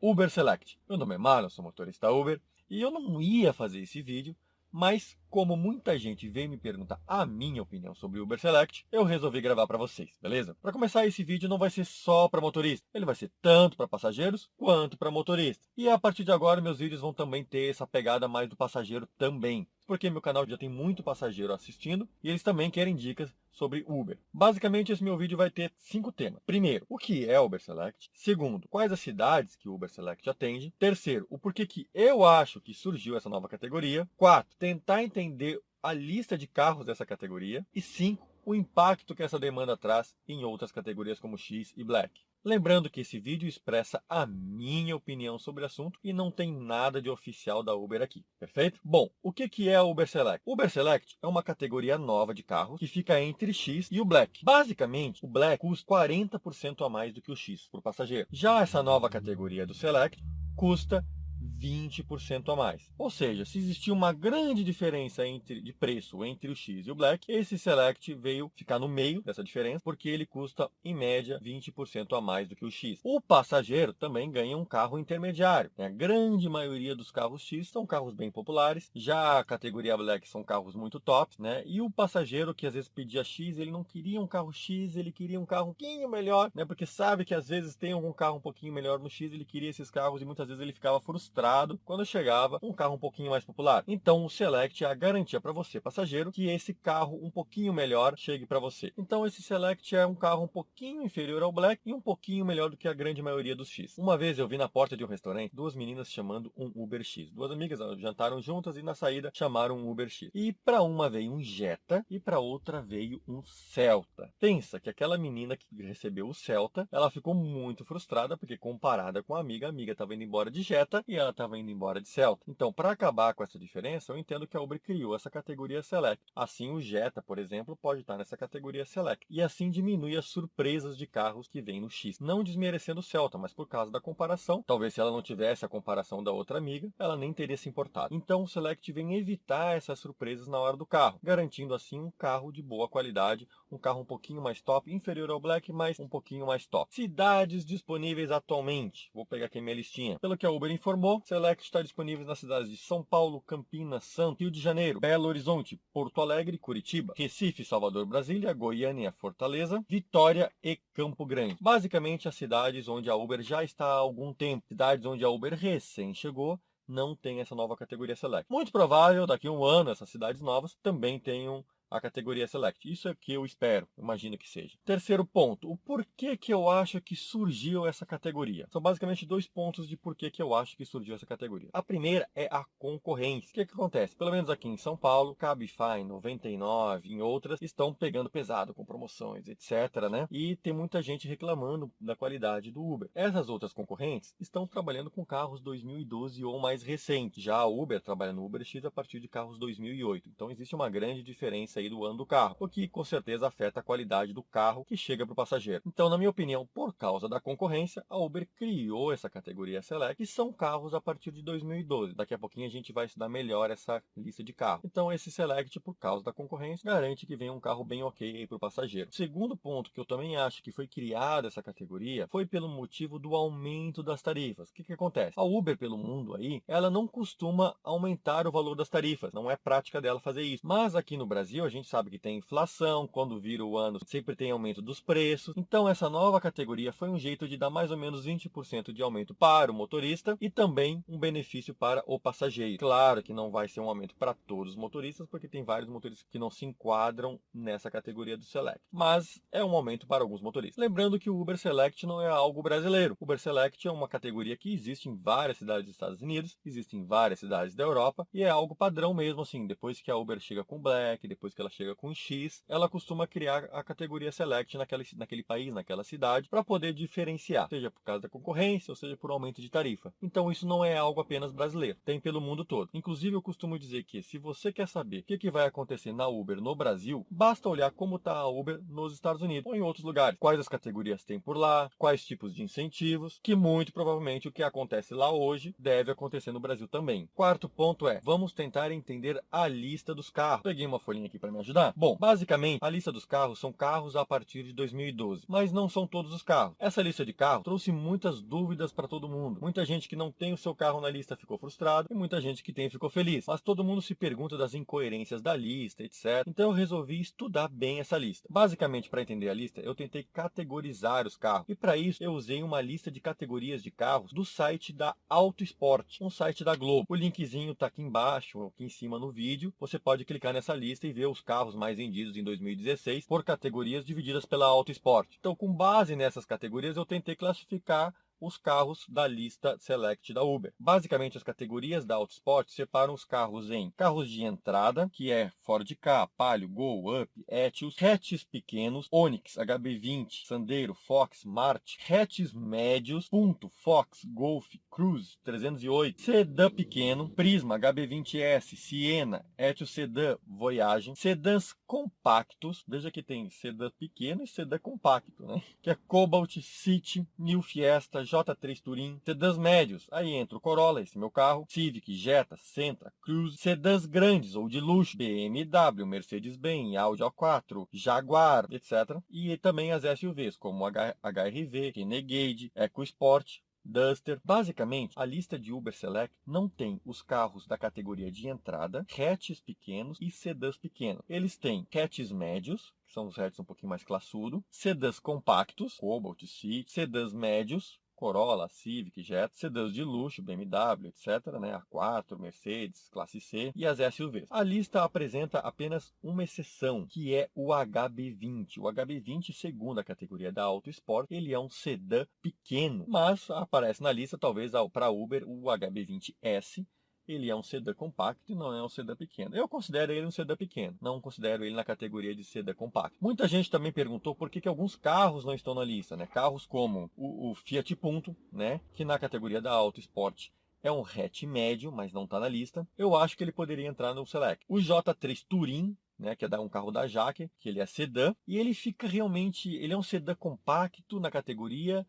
Uber Select. Meu nome é Marlon, sou motorista Uber e eu não ia fazer esse vídeo, mas como muita gente veio me perguntar a minha opinião sobre o Uber Select, eu resolvi gravar para vocês, beleza? Para começar, esse vídeo não vai ser só para motorista, ele vai ser tanto para passageiros quanto para motoristas. E a partir de agora, meus vídeos vão também ter essa pegada mais do passageiro também, porque meu canal já tem muito passageiro assistindo e eles também querem dicas sobre Uber. Basicamente, esse meu vídeo vai ter 5 temas. Primeiro, o que é Uber Select? Segundo, quais as cidades que o Uber Select atende? Terceiro, o porquê que eu acho que surgiu essa nova categoria. 4, tentar entender a lista de carros dessa categoria. E 5, o impacto que essa demanda traz em outras categorias como X e Black. Lembrando que esse vídeo expressa a minha opinião sobre o assunto e não tem nada de oficial da Uber aqui, perfeito? Bom, o que é a Uber Select? Uber Select é uma categoria nova de carros que fica entre X e o Black. Basicamente, o Black custa 40% a mais do que o X por passageiro. Já essa nova categoria do Select custa 20% a mais. Ou seja, se existia uma grande diferença de preço entre o X e o Black, esse Select veio ficar no meio dessa diferença, porque ele custa, em média, 20% a mais do que o X. O passageiro também ganha um carro intermediário. A grande maioria dos carros X são carros bem populares, já a categoria Black são carros muito top, né? E o passageiro que às vezes pedia X, ele não queria um carro X, ele queria um carro um pouquinho melhor, né? Porque sabe que às vezes tem algum carro um pouquinho melhor no X, ele queria esses carros e muitas vezes ele ficava frustrado quando chegava um carro um pouquinho mais popular. Então o Select é a garantia para você, passageiro, que esse carro um pouquinho melhor chegue para você. Então esse Select é um carro um pouquinho inferior ao Black e um pouquinho melhor do que a grande maioria dos X. Uma vez eu vi na porta de um restaurante duas meninas chamando um Uber X. Duas amigas jantaram juntas e na saída chamaram um Uber X. E para uma veio um Jetta e para outra veio um Celta. Pensa que aquela menina que recebeu o Celta, ela ficou muito frustrada porque comparada com a amiga estava indo embora de Jetta e ela estava indo embora de Celta. Então, para acabar com essa diferença, eu entendo que a Uber criou essa categoria Select. Assim, o Jetta, por exemplo, pode estar nessa categoria Select. E assim diminui as surpresas de carros que vêm no X. Não desmerecendo o Celta, mas por causa da comparação. Talvez se ela não tivesse a comparação da outra amiga, ela nem teria se importado. Então, o Select vem evitar essas surpresas na hora do carro, garantindo assim um carro de boa qualidade, um carro um pouquinho mais top, inferior ao Black, mas um pouquinho mais top. Cidades disponíveis atualmente. Vou pegar aqui minha listinha. Pelo que a Uber informou, Select está disponível nas cidades de São Paulo, Campinas, Santos, Rio de Janeiro, Belo Horizonte, Porto Alegre, Curitiba, Recife, Salvador, Brasília, Goiânia, Fortaleza, Vitória e Campo Grande. Basicamente as cidades onde a Uber já está há algum tempo, cidades onde a Uber recém chegou, não tem essa nova categoria Select. Muito provável, daqui a um ano, essas cidades novas também tenham a categoria Select. Isso é o que eu espero, imagino que seja. Terceiro ponto, o porquê que eu acho que surgiu essa categoria. São basicamente 2 pontos de porquê que eu acho que surgiu essa categoria. A primeira é a concorrência. O que acontece? Pelo menos aqui em São Paulo, Cabify, 99, em outras, estão pegando pesado com promoções, etc, né? E tem muita gente reclamando da qualidade do Uber. Essas outras concorrentes estão trabalhando com carros 2012 ou mais recentes. Já a Uber trabalha no Uber X a partir de carros 2008. Então existe uma grande diferença aí do ano do carro, o que com certeza afeta a qualidade do carro que chega para o passageiro. Então, na minha opinião, por causa da concorrência, a Uber criou essa categoria Select, que são carros a partir de 2012. Daqui a pouquinho a gente vai estudar melhor essa lista de carros. Então, esse Select, por causa da concorrência, garante que venha um carro bem ok aí para o passageiro. O segundo ponto que eu também acho que foi criada essa categoria foi pelo motivo do aumento das tarifas. O que acontece? A Uber pelo mundo aí, ela não costuma aumentar o valor das tarifas, não é prática dela fazer isso. Mas aqui no Brasil, a gente sabe que tem inflação, quando vira o ano sempre tem aumento dos preços. Então essa nova categoria foi um jeito de dar mais ou menos 20% de aumento para o motorista e também um benefício para o passageiro. Claro que não vai ser um aumento para todos os motoristas, porque tem vários motoristas que não se enquadram nessa categoria do Select. Mas é um aumento para alguns motoristas. Lembrando que o Uber Select não é algo brasileiro. O Uber Select é uma categoria que existe em várias cidades dos Estados Unidos, existe em várias cidades da Europa e é algo padrão mesmo assim. Depois que a Uber chega com Black, depois que ela chega com X, ela costuma criar a categoria Select naquele país, naquela cidade, para poder diferenciar, seja por causa da concorrência, ou seja por aumento de tarifa. Então isso não é algo apenas brasileiro, tem pelo mundo todo. Inclusive eu costumo dizer que se você quer saber o que vai acontecer na Uber no Brasil, basta olhar como está a Uber nos Estados Unidos ou em outros lugares. Quais as categorias tem por lá, quais tipos de incentivos, que muito provavelmente o que acontece lá hoje deve acontecer no Brasil também. Quarto ponto é, vamos tentar entender a lista dos carros. Peguei uma folhinha aqui para me ajudar? Bom, basicamente, a lista dos carros são carros a partir de 2012, mas não são todos os carros. Essa lista de carros trouxe muitas dúvidas para todo mundo. Muita gente que não tem o seu carro na lista ficou frustrado e muita gente que tem ficou feliz. Mas todo mundo se pergunta das incoerências da lista, etc. Então eu resolvi estudar bem essa lista. Basicamente, para entender a lista, eu tentei categorizar os carros. E para isso, eu usei uma lista de categorias de carros do site da Auto Sport, um site da Globo. O linkzinho está aqui embaixo, ou aqui em cima no vídeo. Você pode clicar nessa lista e ver os carros mais vendidos em 2016 por categorias divididas pela Auto Sport. Então, com base nessas categorias, eu tentei classificar os carros da lista Select da Uber. Basicamente, as categorias da Autosport separam os carros em carros de entrada, que é Ford Ka, Palio, Gol, Up, Etios, hatches pequenos, Onix, HB20, Sandero, Fox, Marte, hatches médios, Punto, Fox, Golf, Cruze 308, sedã pequeno, Prisma, HB20S, Siena, Etios Sedã, Voyage, sedãs compactos, veja que tem sedã pequeno e sedã compacto, né? Que é Cobalt, City, New Fiesta, J3 Touring, sedãs médios, aí entra o Corolla, esse meu carro, Civic, Jetta, Sentra, Cruze, sedãs grandes ou de luxo, BMW, Mercedes-Benz, Audi A4, Jaguar, etc. E também as SUVs, como HR-V, Renegade, EcoSport, Duster. Basicamente, a lista de Uber Select não tem os carros da categoria de entrada, hatches pequenos e sedãs pequenos. Eles têm hatches médios, que são os hatches um pouquinho mais classudo, sedãs compactos, Cobalt, City, sedãs médios, Corolla, Civic, Jetta, sedãs de luxo, BMW, etc., né? A4, Mercedes, classe C e as SUVs. A lista apresenta apenas uma exceção, que é o HB20. O HB20, segundo a categoria da Auto Sport, ele é um sedã pequeno, mas aparece na lista, talvez para Uber, o HB20S. Ele é um sedã compacto e não é um sedã pequeno. Eu considero ele um sedã pequeno, não considero ele na categoria de sedã compacto. Muita gente também perguntou por que alguns carros não estão na lista, né? Carros como o Fiat Punto, né? Que na categoria da Auto Sport é um hatch médio, mas não está na lista. Eu acho que ele poderia entrar no Select. O J3 Touring, né, que é um carro da Jaque, que ele é sedã, e ele fica realmente, ele é um sedã compacto na categoria,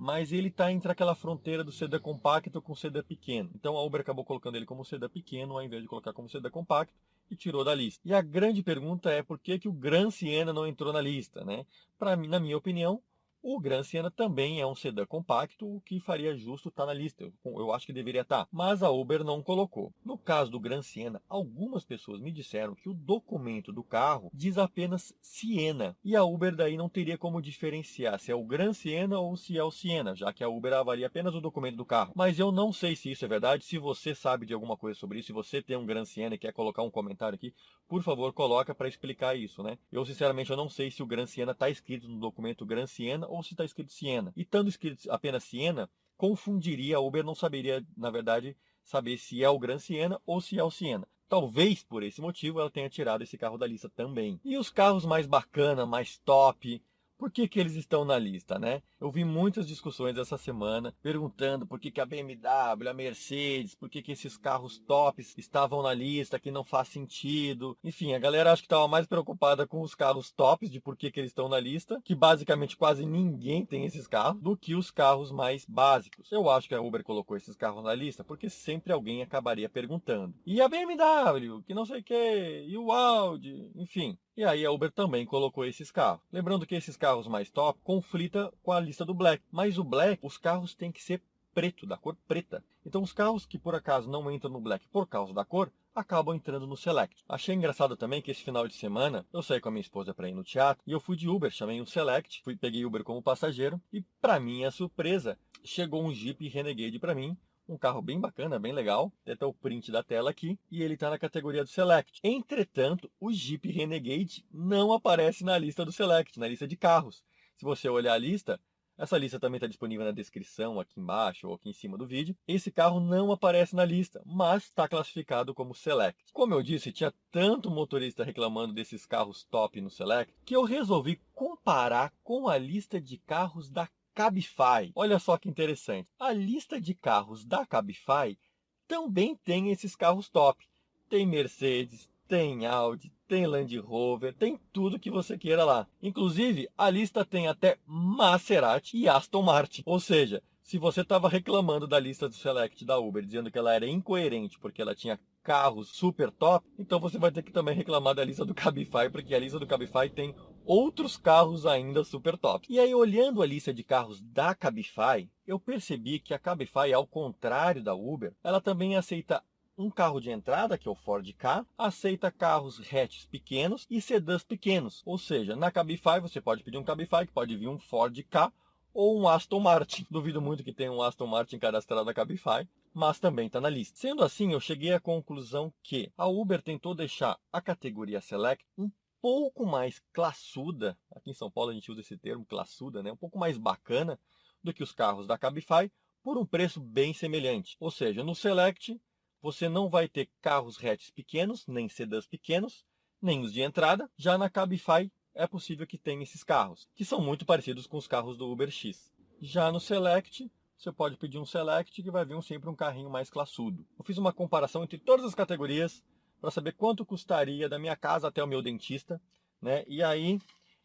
mas ele está entre aquela fronteira do sedã compacto com sedã pequeno. Então a Uber acabou colocando ele como sedã pequeno, ao invés de colocar como sedã compacto, e tirou da lista. E a grande pergunta é por que o Gran Siena não entrou na lista, né? Para mim, na minha opinião, o Gran Siena também é um sedã compacto, o que faria justo estar na lista. Eu acho que deveria estar, mas a Uber não colocou. No caso do Gran Siena, algumas pessoas me disseram que o documento do carro diz apenas Siena, e a Uber daí não teria como diferenciar se é o Gran Siena ou se é o Siena, já que a Uber avalia apenas o documento do carro. Mas eu não sei se isso é verdade. Se você sabe de alguma coisa sobre isso, se você tem um Gran Siena e quer colocar um comentário aqui, por favor, coloca para explicar isso, né? Eu, sinceramente, eu não sei se o Gran Siena está escrito no documento Gran Siena ou se está escrito Siena. E estando escrito apenas Siena, confundiria, a Uber não saberia, na verdade, saber se é o Gran Siena ou se é o Siena. Talvez, por esse motivo, ela tenha tirado esse carro da lista também. E os carros mais bacana, mais top, por que eles estão na lista, né? Eu vi muitas discussões essa semana perguntando por que a BMW, a Mercedes, por que esses carros tops estavam na lista, que não faz sentido. Enfim, a galera acho que estava mais preocupada com os carros tops, de por que eles estão na lista, que basicamente quase ninguém tem esses carros, do que os carros mais básicos. Eu acho que a Uber colocou esses carros na lista porque sempre alguém acabaria perguntando. E a BMW, que não sei o que, e o Audi, enfim. E aí a Uber também colocou esses carros. Lembrando que esses carros mais top conflita com a lista do Black. Mas o Black, os carros têm que ser preto, da cor preta. Então os carros que por acaso não entram no Black por causa da cor, acabam entrando no Select. Achei engraçado também que esse final de semana eu saí com a minha esposa para ir no teatro e eu fui de Uber, chamei um Select, peguei Uber como passageiro e para minha surpresa, chegou um Jeep Renegade para mim. Um carro bem bacana, bem legal, tem até o print da tela aqui, e ele está na categoria do Select. Entretanto, o Jeep Renegade não aparece na lista do Select, na lista de carros. Se você olhar a lista, essa lista também está disponível na descrição, aqui embaixo ou aqui em cima do vídeo. Esse carro não aparece na lista, mas está classificado como Select. Como eu disse, tinha tanto motorista reclamando desses carros top no Select, que eu resolvi comparar com a lista de carros da Cabify. Olha só que interessante. A lista de carros da Cabify também tem esses carros top. Tem Mercedes, tem Audi, tem Land Rover, tem tudo que você queira lá. Inclusive, a lista tem até Maserati e Aston Martin. Ou seja, Se você estava reclamando da lista do Select da Uber, dizendo que ela era incoerente porque ela tinha carros super top, então você vai ter que também reclamar da lista do Cabify, porque a lista do Cabify tem outros carros ainda super top. E aí, olhando a lista de carros da Cabify, eu percebi que a Cabify, ao contrário da Uber, ela também aceita um carro de entrada, que é o Ford Ka, aceita carros hatches pequenos e sedãs pequenos. Ou seja, na Cabify você pode pedir um Cabify, que pode vir um Ford Ka ou um Aston Martin. Duvido muito que tenha um Aston Martin cadastrado na Cabify, mas também está na lista. Sendo assim, eu cheguei à conclusão que a Uber tentou deixar a categoria Select um pouco mais classuda, aqui em São Paulo a gente usa esse termo, classuda, né? Um pouco mais bacana do que os carros da Cabify, por um preço bem semelhante. Ou seja, no Select você não vai ter carros hatches pequenos, nem sedãs pequenos, nem os de entrada. Já na Cabify é possível que tenha esses carros, que são muito parecidos com os carros do Uber X. Já no Select, você pode pedir um Select que vai vir sempre um carrinho mais classudo. Eu fiz uma comparação entre todas as categorias para saber quanto custaria da minha casa até o meu dentista, né? E aí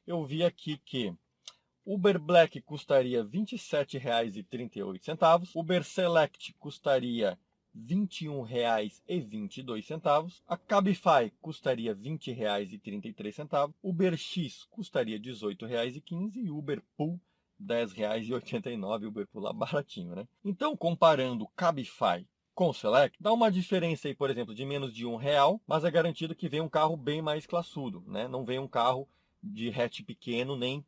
eu vi aqui que Uber Black custaria R$ 27,38, Uber Select custaria R$ 21,22, a Cabify custaria R$ 20,33, Uber X custaria R$ 18,15 e Uber Pool R$ 10,89, Uber Pool lá baratinho, né? Então, comparando Cabify com Select, dá uma diferença aí, por exemplo, de menos de R$ 1, mas é garantido que vem um carro bem mais classudo, né? Não vem um carro de hatch pequeno, nem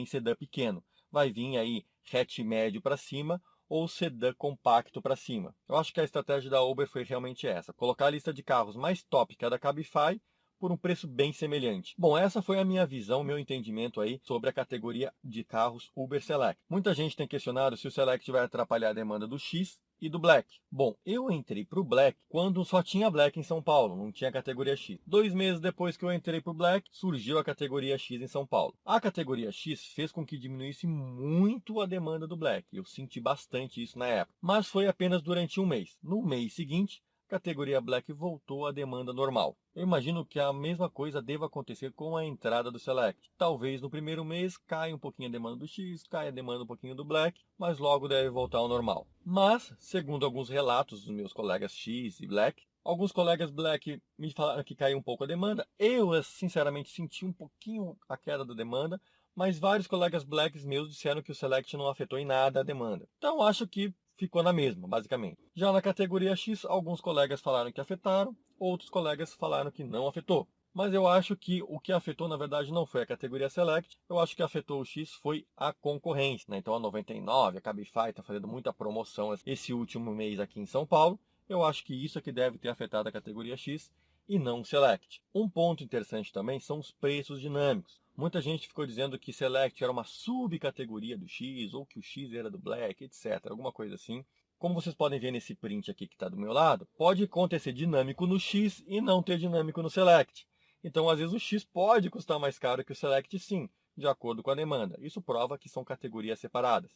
sedã pequeno. Vai vir aí hatch médio para cima ou sedã compacto para cima. Eu acho que a estratégia da Uber foi realmente essa, colocar a lista de carros mais top que a da Cabify por um preço bem semelhante. Bom, essa foi a minha visão, meu entendimento aí sobre a categoria de carros Uber Select. Muita gente tem questionado se o Select vai atrapalhar a demanda do X e do Black. Bom, eu entrei para o Black quando só tinha Black em São Paulo, não tinha categoria X. 2 meses depois que eu entrei para o Black, surgiu a categoria X em São Paulo. A categoria X fez com que diminuísse muito a demanda do Black. Eu senti bastante isso na época, mas foi apenas durante um mês. No mês seguinte, a categoria Black voltou à demanda normal. Eu imagino que a mesma coisa deva acontecer com a entrada do Select. Talvez no primeiro mês caia um pouquinho a demanda do X, caia a demanda um pouquinho do Black, mas logo deve voltar ao normal. Mas, segundo alguns relatos dos meus colegas X e Black, alguns colegas Black me falaram que caiu um pouco a demanda. Eu, sinceramente, senti um pouquinho a queda da demanda, mas vários colegas Blacks meus disseram que o Select não afetou em nada a demanda. Então, acho que ficou na mesma, basicamente. Já na categoria X, alguns colegas falaram que afetaram, outros colegas falaram que não afetou. Mas eu acho que o que afetou, na verdade, não foi a categoria Select. Eu acho que afetou o X foi a concorrência, né? Então a 99, a Cabify está fazendo muita promoção esse último mês aqui em São Paulo. Eu acho que isso é que deve ter afetado a categoria X e não o Select. Um ponto interessante também são os preços dinâmicos. Muita gente ficou dizendo que Select era uma subcategoria do X, ou que o X era do Black, etc. Alguma coisa assim. Como vocês podem ver nesse print aqui que está do meu lado, pode acontecer dinâmico no X e não ter dinâmico no Select. Então, às vezes, o X pode custar mais caro que o Select, sim, de acordo com a demanda. Isso prova que são categorias separadas.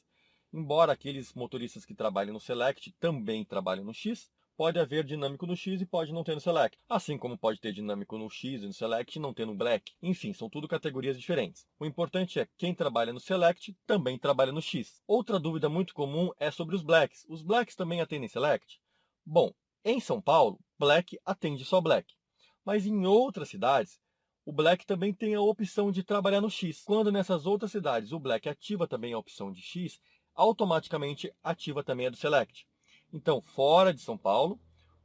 Embora aqueles motoristas que trabalham no Select também trabalhem no X, pode haver dinâmico no X e pode não ter no Select. Assim como pode ter dinâmico no X e no Select e não ter no Black. Enfim, são tudo categorias diferentes. O importante é que quem trabalha no Select também trabalha no X. Outra dúvida muito comum é sobre os Blacks. Os Blacks também atendem Select? Bom, em São Paulo, Black atende só Black. Mas em outras cidades, o Black também tem a opção de trabalhar no X. Quando nessas outras cidades o Black ativa também a opção de X, automaticamente ativa também a do Select. Então, fora de São Paulo,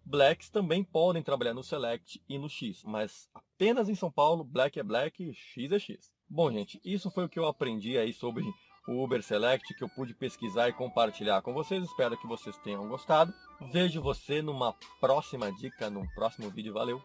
Blacks também podem trabalhar no Select e no X, mas apenas em São Paulo, Black é Black e X é X. Bom, gente, isso foi o que eu aprendi aí sobre o Uber Select, que eu pude pesquisar e compartilhar com vocês. Espero que vocês tenham gostado. Vejo você numa próxima dica, num próximo vídeo. Valeu!